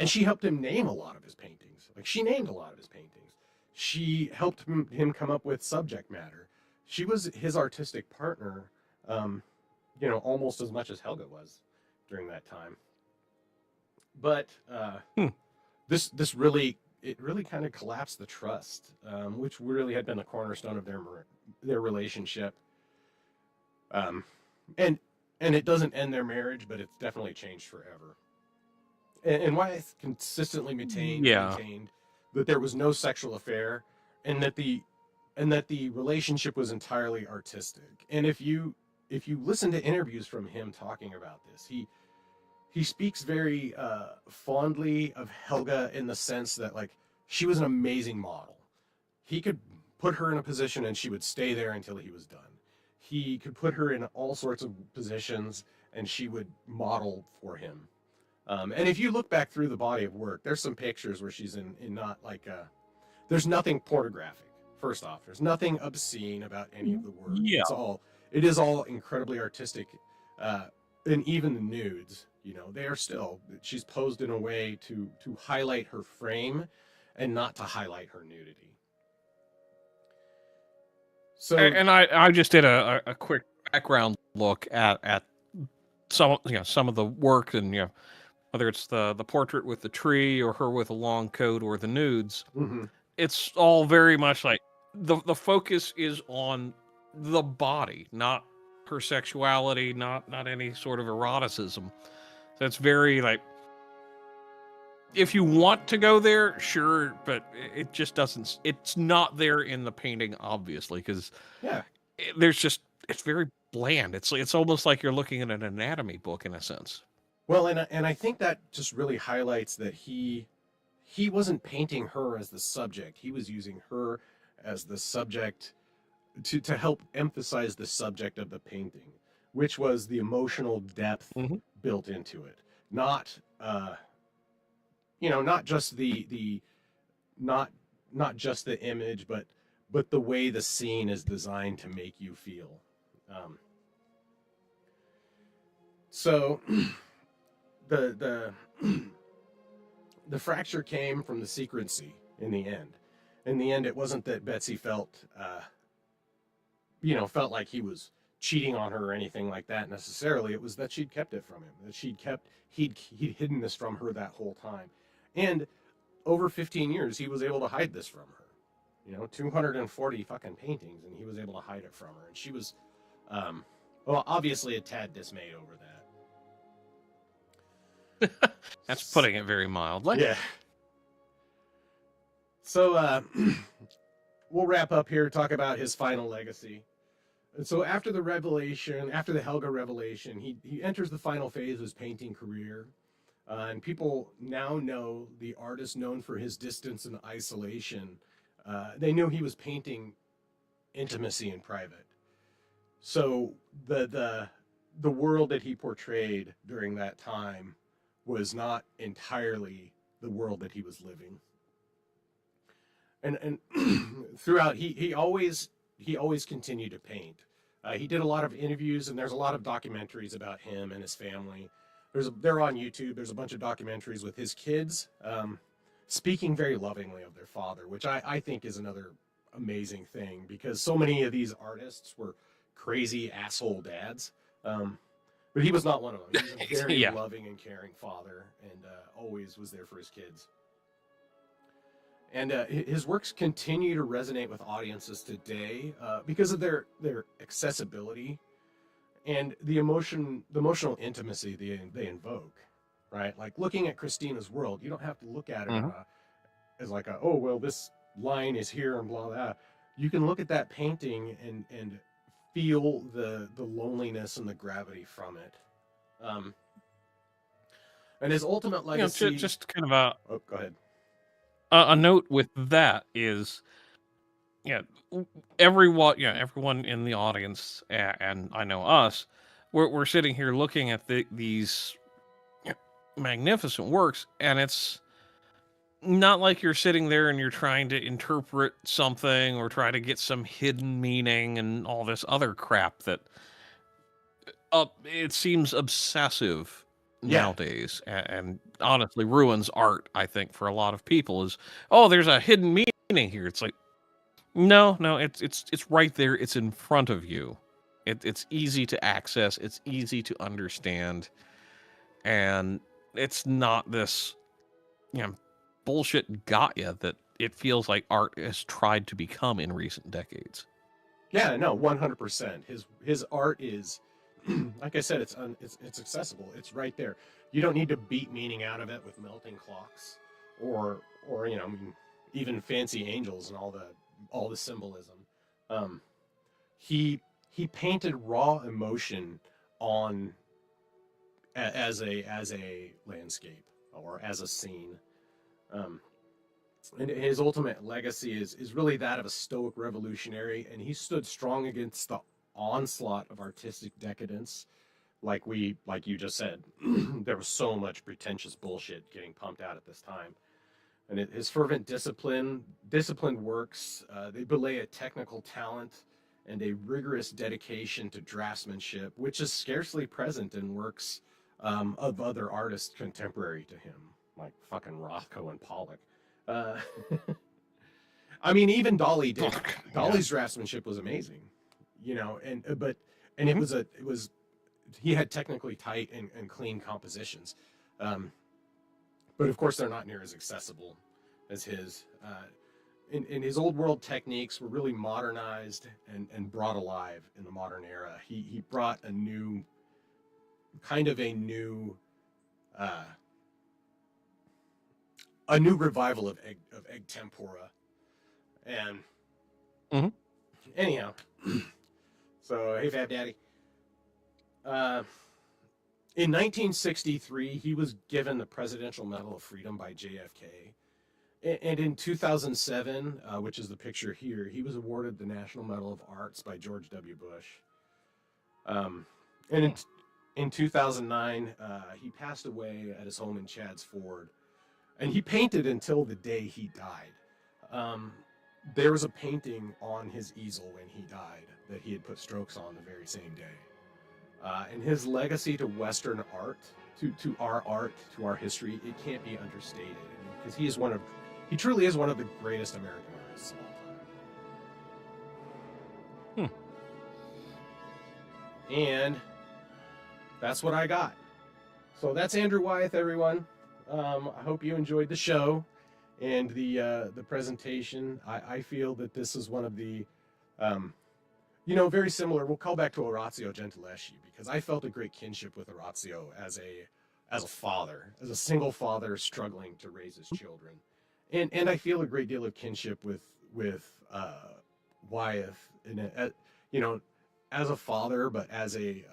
she helped him name a lot of his paintings. Like, she named a lot of his paintings. She helped him come up with subject matter. She was his artistic partner, almost as much as Helga was during that time. But this really kind of collapsed the trust, which really had been the cornerstone of their relationship. And it doesn't end their marriage, but it's definitely changed forever. And Wyeth consistently maintained that there was no sexual affair, and that the relationship was entirely artistic. And if you listen to interviews from him talking about this, he speaks very fondly of Helga in the sense that like she was an amazing model. He could put her in a position and she would stay there until he was done. He could put her in all sorts of positions and she would model for him. And if you look back through the body of work, there's some pictures where she's in not like there's nothing pornographic. First off, there's nothing obscene about any of the work. Yeah. It is all incredibly artistic, and even the nudes, you know, they are still. She's posed in a way to highlight her frame, and not to highlight her nudity. So, and I just did a quick background look at some some of the work, and whether it's the portrait with the tree or her with a long coat or the nudes, it's all very much like the focus is on the body, not her sexuality, not any sort of eroticism. So it's very like, if you want to go there, sure, but it just doesn't. It's not there in the painting, obviously, because it's very bland. It's almost like you're looking at an anatomy book in a sense. Well, and I think that just really highlights that he wasn't painting her as the subject. He was using her as the subject to help emphasize the subject of the painting, which was the emotional depth built into it. Not not just not just the image, but the way the scene is designed to make you feel. So the fracture came from the secrecy in the end. In the end, it wasn't that Betsy felt like he was cheating on her or anything like that necessarily. It was that she'd kept it from him, that he'd hidden this from her that whole time. And over 15 years, he was able to hide this from her. 240 fucking paintings, and he was able to hide it from her. And she was, obviously a tad dismayed over that. That's putting it very mildly. Yeah. So we'll wrap up here, talk about his final legacy. And so after the Helga revelation, he enters the final phase of his painting career. And people now know the artist known for his distance and isolation. They knew he was painting intimacy in private. So the world that he portrayed during that time was not entirely the world that he was living. And throughout, he always continued to paint. He did a lot of interviews, and there's a lot of documentaries about him and his family. They're on YouTube. There's a bunch of documentaries with his kids speaking very lovingly of their father, which I think is another amazing thing, because so many of these artists were crazy asshole dads. But he was not one of them. He was a very loving and caring father, and always was there for his kids. And his works continue to resonate with audiences today because of their accessibility and the emotional intimacy they invoke, right? Like looking at Christina's World, you don't have to look at it as like this line is here and blah blah. You can look at that painting and feel the loneliness and the gravity from it. And his ultimate legacy. Just kind of Oh, go ahead. A note with that is, everyone in the audience, and I know us, we're sitting here looking at these magnificent works, and it's not like you're sitting there and you're trying to interpret something or try to get some hidden meaning and all this other crap that it seems obsessive nowadays, and honestly ruins art, I think, for a lot of people. Is there's a hidden meaning here. It's like, no, it's right there. It's in front of you. It's easy to access. It's easy to understand, and it's not this bullshit got ya that it feels like art has tried to become in recent decades. Yeah, no, 100%. His art is, like I said, it's accessible. It's right there. You don't need to beat meaning out of it with melting clocks, or even fancy angels and all the symbolism. He painted raw emotion on as a landscape or as a scene. And his ultimate legacy is really that of a stoic revolutionary, and he stood strong against the onslaught of artistic decadence. Like you just said, there was so much pretentious bullshit getting pumped out at this time. And his fervent disciplined works, they belay a technical talent and a rigorous dedication to draftsmanship, which is scarcely present in works of other artists contemporary to him, like fucking Rothko and Pollock. I mean, even Dolly did. Dolly's draftsmanship was amazing, and it was he had technically tight and clean compositions, but of course they're not near as accessible as his. And his old world techniques were really modernized and brought alive in the modern era. He brought a new revival of egg tempura, and anyhow, so hey Fab Daddy. In 1963, he was given the Presidential Medal of Freedom by JFK. And in 2007, which is the picture here, he was awarded the National Medal of Arts by George W. Bush. And in 2009, he passed away at his home in Chadds Ford. And he painted until the day he died. There was a painting on his easel when he died that he had put strokes on the very same day. And his legacy to Western art, to our art, to our history, it can't be understated. Because he truly is one of the greatest American artists of all time. And that's what I got. So that's Andrew Wyeth, everyone. I hope you enjoyed the show and the presentation. I feel that this is one of the, very similar. We'll call back to Orazio Gentileschi, because I felt a great kinship with Orazio as a father, as a single father struggling to raise his children. And I feel a great deal of kinship with Wyeth, as a father, but as a,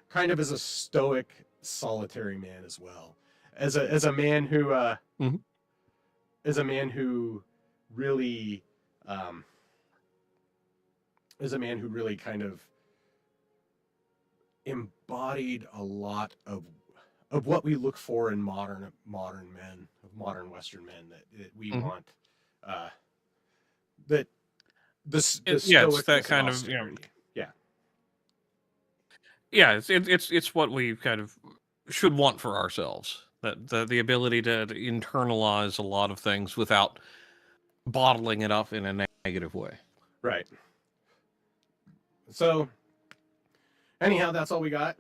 kind of as a stoic, solitary man as well, as a man who, really, kind of embodied a lot of what we look for in modern men, of modern Western men, that we want, that it's that kind of, it's what we kind of should want for ourselves, that the ability to internalize a lot of things without bottling it up in a negative way. Right. So anyhow, that's all we got.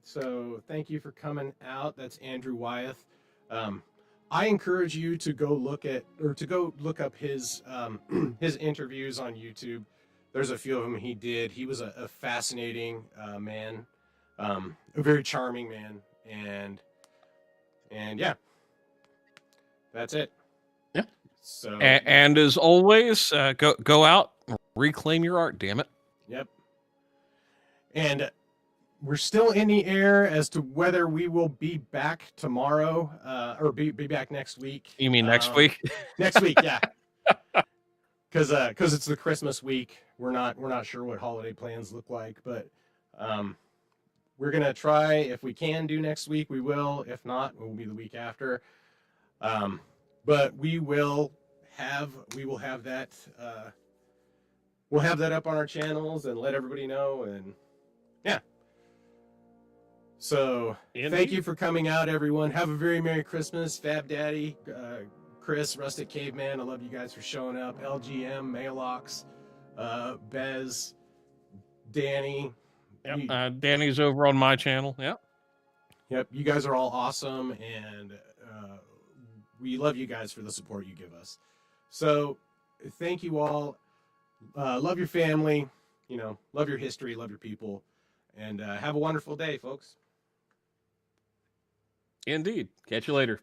So thank you for coming out. That's Andrew Wyeth. I encourage you to go look up his his interviews on YouTube. There's a few of them he did. He was a fascinating man, a very charming man, and yeah, that's it. Yeah. So and as always, go out, reclaim your art. Damn it. Yep. And we're still in the air as to whether we will be back tomorrow or be back next week. You mean next week? Next week, yeah. Because it's the Christmas week. We're not sure what holiday plans look like, but we're gonna try. If we can do next week, we will. If not, it will be the week after. But we will have that. We'll have that up on our channels and let everybody know. And yeah. So Thank you for coming out, everyone. Have a very Merry Christmas. Fab Daddy, Chris, Rustic Caveman, I love you guys for showing up. LGM, Malox, Bez, Danny. Yep. Danny's over on my channel. Yep. Yep. You guys are all awesome, and we love you guys for the support you give us. So thank you all. Love your family. Love your history. Love your people. And have a wonderful day, folks. Indeed. Catch you later.